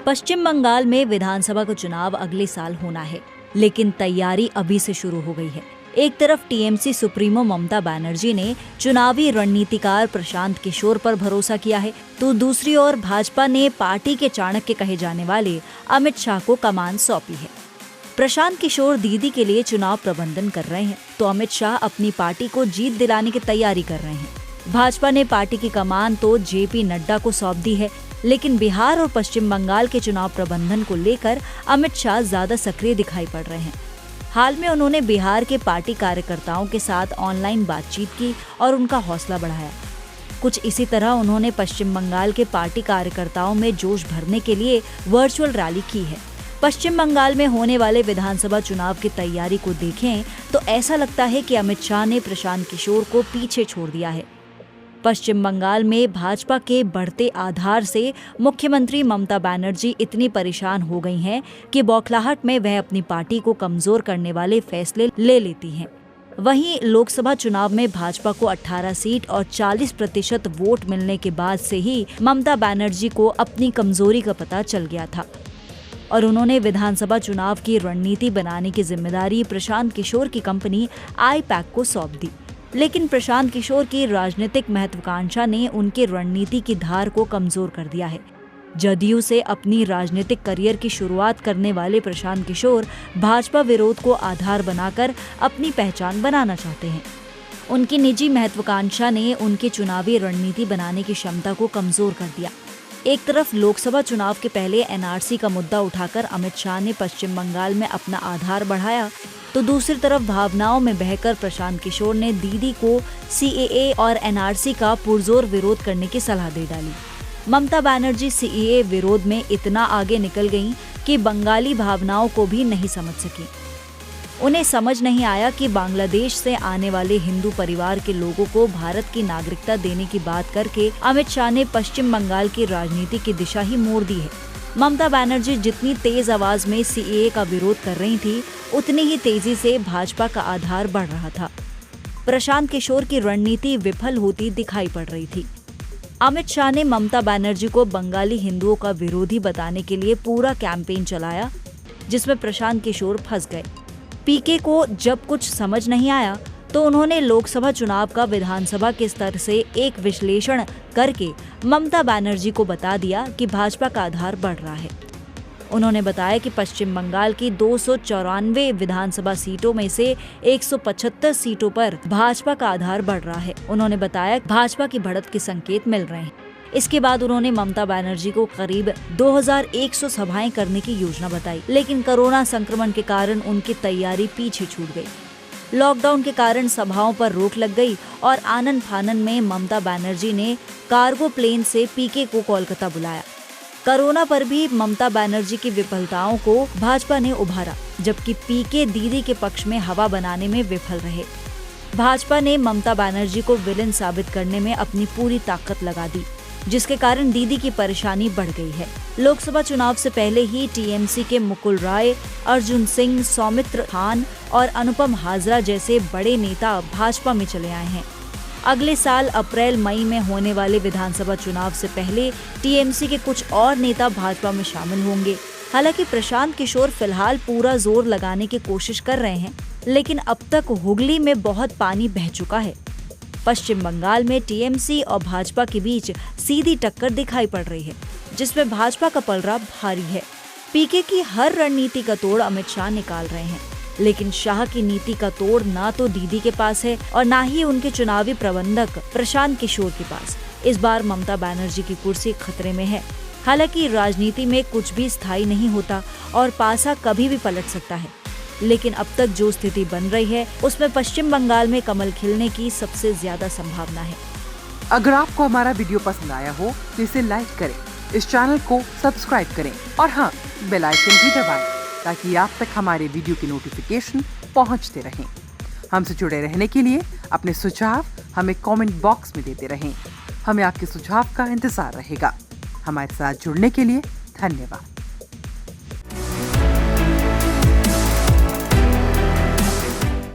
पश्चिम बंगाल में विधानसभा का चुनाव अगले साल होना है, लेकिन तैयारी अभी से शुरू हो गई है। एक तरफ टीएमसी सुप्रीमो ममता बनर्जी ने चुनावी रणनीतिकार प्रशांत किशोर पर भरोसा किया है, तो दूसरी ओर भाजपा ने पार्टी के चाणक्य कहे जाने वाले अमित शाह को कमान सौंपी है। प्रशांत किशोर दीदी के लिए चुनाव प्रबंधन कर रहे हैं, तो अमित शाह अपनी पार्टी को जीत दिलाने की तैयारी कर रहे हैं। भाजपा ने पार्टी की कमान तो जेपी नड्डा को सौंप दी है, लेकिन बिहार और पश्चिम बंगाल के चुनाव प्रबंधन को लेकर अमित शाह ज्यादा सक्रिय दिखाई पड़ रहे हैं। हाल में उन्होंने बिहार के पार्टी कार्यकर्ताओं के साथ ऑनलाइन बातचीत की और उनका हौसला बढ़ाया। कुछ इसी तरह उन्होंने पश्चिम बंगाल के पार्टी कार्यकर्ताओं में जोश भरने के लिए वर्चुअल रैली की है। पश्चिम बंगाल में होने वाले विधानसभा चुनाव की तैयारी को देखें तो ऐसा लगता है कि अमित शाह ने प्रशांत किशोर को पीछे छोड़ दिया है। पश्चिम बंगाल में भाजपा के बढ़ते आधार से मुख्यमंत्री ममता बनर्जी इतनी परेशान हो गई हैं कि बौखलाहट में वह अपनी पार्टी को कमजोर करने वाले फैसले ले लेती हैं। वहीं लोकसभा चुनाव में भाजपा को 18 सीट और 40% वोट मिलने के बाद से ही ममता बनर्जी को अपनी कमजोरी का पता चल गया था और उन्होंने विधानसभा चुनाव की रणनीति बनाने की जिम्मेदारी प्रशांत किशोर की कंपनी आईपैक को सौंप दी। लेकिन प्रशांत किशोर की राजनीतिक महत्वाकांक्षा ने उनकी रणनीति की धार को कमजोर कर दिया है। जदयू से अपनी राजनीतिक करियर की शुरुआत करने वाले प्रशांत किशोर भाजपा विरोध को आधार बनाकर अपनी पहचान बनाना चाहते हैं। उनकी निजी महत्वाकांक्षा ने उनकी चुनावी रणनीति बनाने की क्षमता को कमजोर कर दिया। एक तरफ लोकसभा चुनाव के पहले एनआरसी का मुद्दा उठाकर अमित शाह ने पश्चिम बंगाल में अपना आधार बढ़ाया, तो दूसरी तरफ भावनाओं में बहकर प्रशांत किशोर ने दीदी को सीएए और एनआरसी का पुरजोर विरोध करने की सलाह दे डाली। ममता बनर्जी सीएए विरोध में इतना आगे निकल गईं कि बंगाली भावनाओं को भी नहीं समझ सकी। उन्हें समझ नहीं आया कि बांग्लादेश से आने वाले हिंदू परिवार के लोगों को भारत की नागरिकता देने की बात करके अमित शाह ने पश्चिम बंगाल की राजनीति की दिशा ही मोड़ दी है। ममता बनर्जी जितनी तेज आवाज में सीएए का विरोध कर रही थी, उतनी ही तेजी से भाजपा का आधार बढ़ रहा था। प्रशांत किशोर की रणनीति विफल होती दिखाई पड़ रही थी। अमित शाह ने ममता बनर्जी को बंगाली हिंदुओं का विरोधी बताने के लिए पूरा कैंपेन चलाया, जिसमें प्रशांत किशोर फंस गए। पीके को जब कुछ समझ नहीं आया तो उन्होंने लोकसभा चुनाव का विधानसभा के स्तर से एक विश्लेषण करके ममता बनर्जी को बता दिया कि भाजपा का आधार बढ़ रहा है। उन्होंने बताया कि पश्चिम बंगाल की 294 विधानसभा सीटों में से 175 सीटों पर भाजपा का आधार बढ़ रहा है। उन्होंने बताया भाजपा की बढ़त के संकेत मिल रहे हैं। इसके बाद उन्होंने ममता बनर्जी को करीब 2100 सभाएं करने की योजना बताई, लेकिन कोरोना संक्रमण के कारण उनकी तैयारी पीछे छूट गई। लॉकडाउन के कारण सभाओं पर रोक लग गई और आनन फानन में ममता बनर्जी ने कार्गो प्लेन से पीके को कोलकाता बुलाया। कोरोना पर भी ममता बनर्जी की विफलताओं को भाजपा ने उभारा, जबकि पीके दीदी के पक्ष में हवा बनाने में विफल रहे। भाजपा ने ममता बनर्जी को विलेन साबित करने में अपनी पूरी ताकत लगा दी, जिसके कारण दीदी की परेशानी बढ़ गई है। लोकसभा चुनाव से पहले ही टीएमसी के मुकुल राय, अर्जुन सिंह, सौमित्र खान और अनुपम हाजरा जैसे बड़े नेता भाजपा में चले आए हैं। अगले साल अप्रैल मई में होने वाले विधानसभा चुनाव से पहले टीएमसी के कुछ और नेता भाजपा में शामिल होंगे। हालांकि प्रशांत किशोर फिलहाल पूरा जोर लगाने की कोशिश कर रहे हैं, लेकिन अब तक हुगली में बहुत पानी बह चुका है। पश्चिम बंगाल में टीएमसी और भाजपा के बीच सीधी टक्कर दिखाई पड़ रही है, जिसमें भाजपा का पलड़ा भारी है। पीके की हर रणनीति का तोड़ अमित शाह निकाल रहे हैं, लेकिन शाह की नीति का तोड़ ना तो दीदी के पास है और ना ही उनके चुनावी प्रबंधक प्रशांत किशोर के पास। इस बार ममता बनर्जी की कुर्सी खतरे में है। हालांकि राजनीति में कुछ भी स्थायी नहीं होता और पासा कभी भी पलट सकता है, लेकिन अब तक जो स्थिति बन रही है उसमें पश्चिम बंगाल में कमल खिलने की सबसे ज्यादा संभावना है। अगर आपको हमारा वीडियो पसंद आया हो तो इसे लाइक करें, इस चैनल को सब्सक्राइब करें और हाँ, बेल आइकन भी दबाएं ताकि आप तक हमारे वीडियो की नोटिफिकेशन पहुंचते रहें। हमसे जुड़े रहने के लिए अपने सुझाव हमें कमेंट बॉक्स में देते रहें। हमें आपके सुझाव का इंतजार रहेगा। हमारे साथ जुड़ने के लिए धन्यवाद।